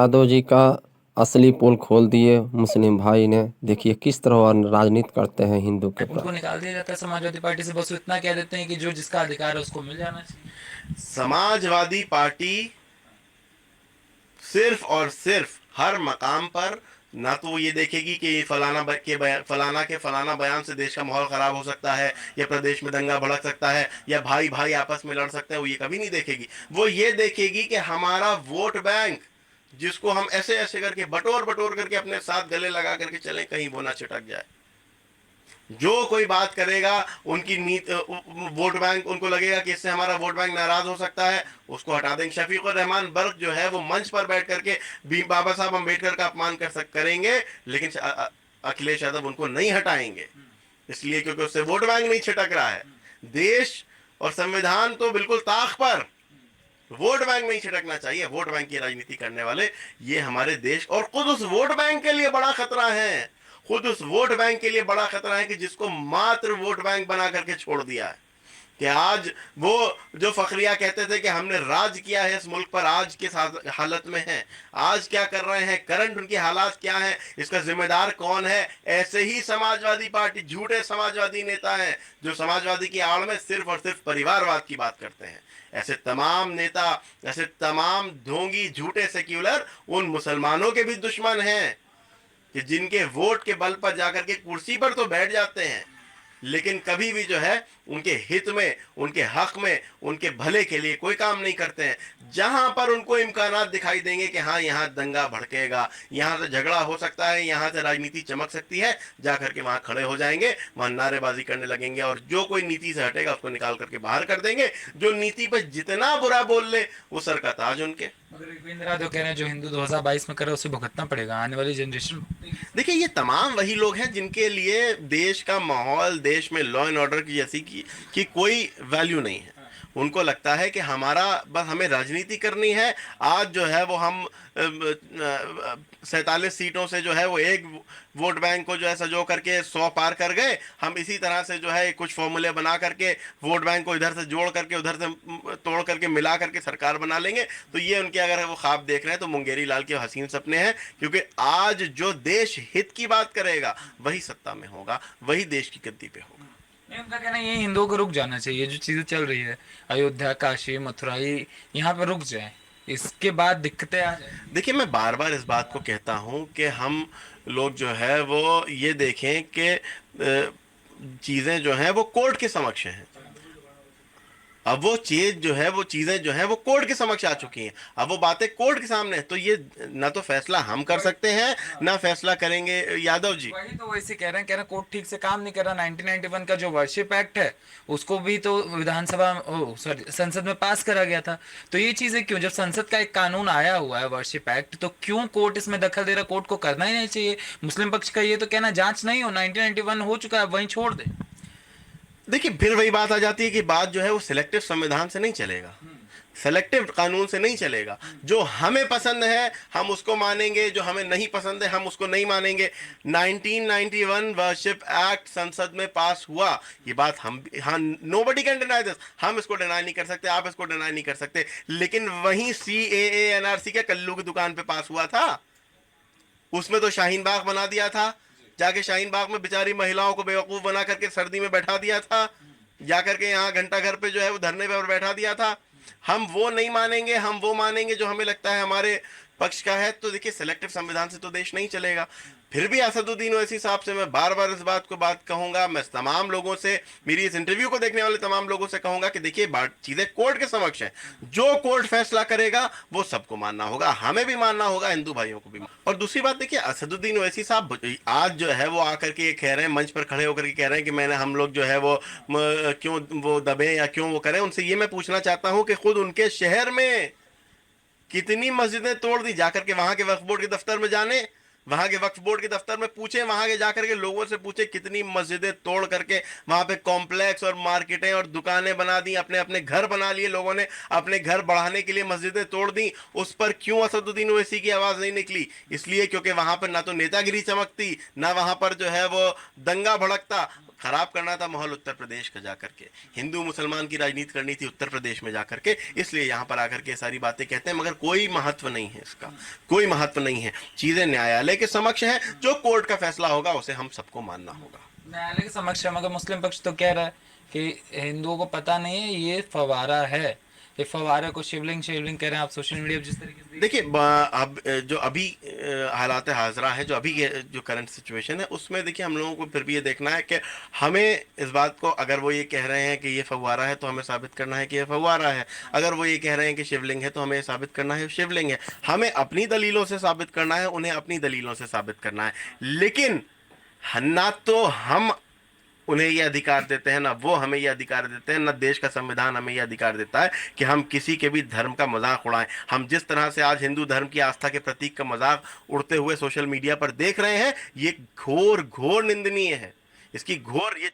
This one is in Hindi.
यादव जी का असली पोल खोल दिए मुस्लिम भाई ने। देखिए किस तरह और राजनीति करते हैं हिंदू के उनको प्रति। निकाल दिया जाता है समाजवादी पार्टी से, बस इतना कह देते हैं कि जो जिसका अधिकार है उसको मिल जाना चाहिए। समाजवादी पार्टी सिर्फ और सिर्फ हर मकाम पर ना तो वो ये देखेगी कि फलाना बयान से देश का माहौल खराब हो सकता है, या प्रदेश में दंगा भड़क सकता है, या भाई भाई आपस में लड़ सकते हैं, वो ये कभी नहीं देखेगी। वो ये देखेगी कि हमारा वोट बैंक, जिसको हम ऐसे ऐसे करके बटोर बटोर करके अपने साथ गले लगा करके चलें, कहीं वो ना छिटक जाए। जो कोई बात करेगा, उनकी नीति वोट बैंक, उनको लगेगा कि इससे हमारा वोट बैंक नाराज हो सकता है, उसको हटा देंगे। शफीक उर रहमान बर्क जो है वो मंच पर बैठ करके भी बाबा साहब अम्बेडकर का अपमान करेंगे, लेकिन अखिलेश यादव उनको नहीं हटाएंगे, इसलिए क्योंकि उससे वोट बैंक नहीं छिटक रहा है। देश और संविधान तो बिल्कुल ताक पर, वोट बैंक नहीं छिटकना चाहिए। वोट बैंक की राजनीति करने वाले ये हमारे देश और खुद उस वोट बैंक के लिए बड़ा खतरा है। खुद उस वोट बैंक के लिए बड़ा खतरा है कि जिसको मात्र वोट बैंक बना करके छोड़ दिया है। कि आज वो जो फखरिया कहते थे कि हमने राज किया है इस मुल्क पर, आज किस हालत में है, आज क्या कर रहे हैं, करंट उनकी हालात क्या है, इसका जिम्मेदार कौन है। ऐसे ही समाजवादी पार्टी, झूठे समाजवादी नेता हैं जो समाजवादी की आड़ में सिर्फ और सिर्फ परिवारवाद की बात करते हैं। ऐसे तमाम नेता, ऐसे तमाम ढोंगी झूठे सेक्युलर उन मुसलमानों के भी दुश्मन हैं कि जिनके वोट के बल पर जाकर के कुर्सी पर तो बैठ जाते हैं, लेकिन कभी भी जो है उनके हित में, उनके हक में, उनके भले के लिए कोई काम नहीं करते हैं। जहां पर उनको इम्कानात दिखाई देंगे कि हाँ यहाँ दंगा भड़केगा, यहाँ से झगड़ा हो सकता है, यहाँ से राजनीति चमक सकती है, जाकर के वहां खड़े हो जाएंगे, वहां नारेबाजी करने लगेंगे, और जो कोई नीति से हटेगा उसको निकाल करके बाहर कर देंगे। जो नीति पर जितना बुरा बोल ले वो सर का ताज उनके। मगर रविंद्र यादव कह रहे हैं जो हिंदू 2022 में करे उसे भुगतना पड़ेगा, आने वाली जनरेशन। देखिए ये तमाम वही लोग हैं जिनके लिए देश का माहौल, देश में लॉ एंड ऑर्डर की जैसी की कोई वैल्यू नहीं है। उनको लगता है कि हमारा बस हमें राजनीति करनी है। आज जो है वो हम 47 सीटों से जो है वो एक वोट बैंक को जो है सजो करके 100 पार कर गए। हम इसी तरह से जो है कुछ फॉर्मूले बना करके वोट बैंक को इधर से जोड़ करके उधर से तोड़ करके मिला करके सरकार बना लेंगे। तो ये उनके अगर वो ख्वाब देख रहे हैं तो मुंगेरी लाल के हसीन सपने हैं, क्योंकि आज जो देश हित की बात करेगा वही सत्ता में होगा, वही देश की गद्दी पे होगा। नहीं, उनका कहना है ये हिंदुओं को रुक जाना चाहिए, जो चीजें चल रही है अयोध्या, काशी, मथुरा, यहाँ पे रुक जाए, इसके बाद दिक्कतें आ जाए। देखिए मैं बार बार इस बात को कहता हूं कि हम लोग जो है वो ये देखें कि चीज़ें जो हैं वो कोर्ट के समक्ष हैं। अब वो चीज जो है, वो चीजें जो है वो कोर्ट के समक्ष आ चुकी हैं। अब वो बातें कोर्ट के सामने हैं, तो ये ना तो फैसला हम कर सकते हैं, ना फैसला करेंगे यादव जी। वही तो वैसे कह रहे हैं कोर्ट ठीक से काम नहीं कर रहा। 1991 का जो वर्शिप एक्ट है उसको भी तो विधानसभा, सॉरी, संसद में पास करा गया था। तो ये चीजें क्यों, जब संसद का एक कानून आया हुआ है वर्शिप एक्ट, तो क्यों कोर्ट इसमें दखल दे रहा? कोर्ट को करना ही नहीं चाहिए। मुस्लिम पक्ष का ये तो कहना जांच नहीं हो, 1991 हो चुका है, वहीं छोड़ दे। देखिए फिर वही बात आ जाती है कि बात जो है वो सिलेक्टिव संविधान से नहीं चलेगा, सेलेक्टिव कानून से नहीं चलेगा। जो हमें पसंद है हम उसको मानेंगे, जो हमें नहीं पसंद है हम उसको नहीं मानेंगे। 1991 वर्शिप एक्ट संसद में पास हुआ, ये बात हम, हाँ, नोबडी कैन डिनाई दिस, हम इसको डिनाई नहीं कर सकते, आप इसको डिनाई नहीं कर सकते। लेकिन वहीं CAA NRC के कल्लू की दुकान पे पास हुआ था, उसमें तो शाहीन बाग बना दिया था। जाके शाहीन बाग में बेचारी महिलाओं को बेवकूफ बना करके सर्दी में बैठा दिया था, जाकर के यहाँ घंटा घर पे जो है वो धरने पे बैठा दिया था। हम वो नहीं मानेंगे, हम वो मानेंगे जो हमें लगता है हमारे पक्ष का है। तो देखिए सिलेक्टिव संविधान से तो देश नहीं चलेगा। फिर भी असदुद्दीन ओवैसी साहब से मैं बार बार इस बात कहूंगा, मैं तमाम लोगों से, मेरी इस इंटरव्यू को देखने वाले तमाम लोगों से कहूंगा कि देखिए बात, चीजें कोर्ट के समक्ष है। जो कोर्ट फैसला करेगा वो सबको मानना होगा, हमें भी मानना होगा, हिंदू भाइयों को भी। और दूसरी बात देखिए, असदुद्दीन ओवैसी साहब आज जो है वो आकर के ये कह रहे हैं, मंच पर खड़े होकर के कह रहे हैं कि मैंने, हम लोग जो है वो क्यों वो दबे या क्यों वो करें। उनसे ये मैं पूछना चाहता हूं कि खुद उनके शहर में कितनी मस्जिदें तोड़ दी, जाकर के वहां के वक्फ बोर्ड के दफ्तर में जाने, वहां के वक्फ बोर्ड के दफ्तर में पूछे, वहां के जाकर के लोगों से पूछे कितनी मस्जिदें तोड़ करके वहां पे कॉम्प्लेक्स और मार्केटें और दुकानें बना दी, अपने अपने घर बना लिए लोगों ने, अपने घर बढ़ाने के लिए मस्जिदें तोड़ दी। उस पर क्यों असदुद्दीन ओवैसी की आवाज नहीं निकली? इसलिए क्योंकि वहां पर ना तो नेतागिरी चमकती, ना वहां पर जो है वो दंगा भड़कता। खराब करना था माहौल उत्तर प्रदेश का जाकर के, हिंदू मुसलमान की राजनीति करनी थी उत्तर प्रदेश में जाकर के, इसलिए यहाँ पर आकर के सारी बातें कहते हैं, मगर कोई महत्व नहीं है इसका, कोई महत्व नहीं है। चीजें न्यायालय के समक्ष है, जो कोर्ट का फैसला होगा उसे हम सबको मानना होगा। न्यायालय के समक्ष है, मगर मुस्लिम पक्ष तो कह रहा है कि हिंदुओं को पता नहीं है ये फवारा है, ये फवारे को शिवलिंग शिवलिंग कह रहे हैं आप सोशल मीडिया पर जिस तरीके से। देखिए अब जो अभी हालात हाजरा है, जो अभी जो करंट सिचुएशन है, उसमें देखिए हम लोगों को फिर भी ये देखना है कि हमें इस बात को, अगर वो ये कह रहे हैं कि ये फव्वारा है तो हमें साबित करना है कि ये फव्वारा है, अगर वो ये कह रहे हैं कि शिवलिंग है तो हमें साबित करना है शिवलिंग है। हमें अपनी दलीलों से साबित करना है, उन्हें अपनी दलीलों से साबित करना है, लेकिन ना तो हम उन्हें ये अधिकार देते हैं, ना वो हमें ये अधिकार देते हैं, ना देश का संविधान हमें ये अधिकार देता है कि हम किसी के भी धर्म का मजाक उड़ाएं। हम जिस तरह से आज हिंदू धर्म की आस्था के प्रतीक का मजाक उड़ते हुए सोशल मीडिया पर देख रहे हैं, ये घोर घोर निंदनीय है। इसकी घोर ये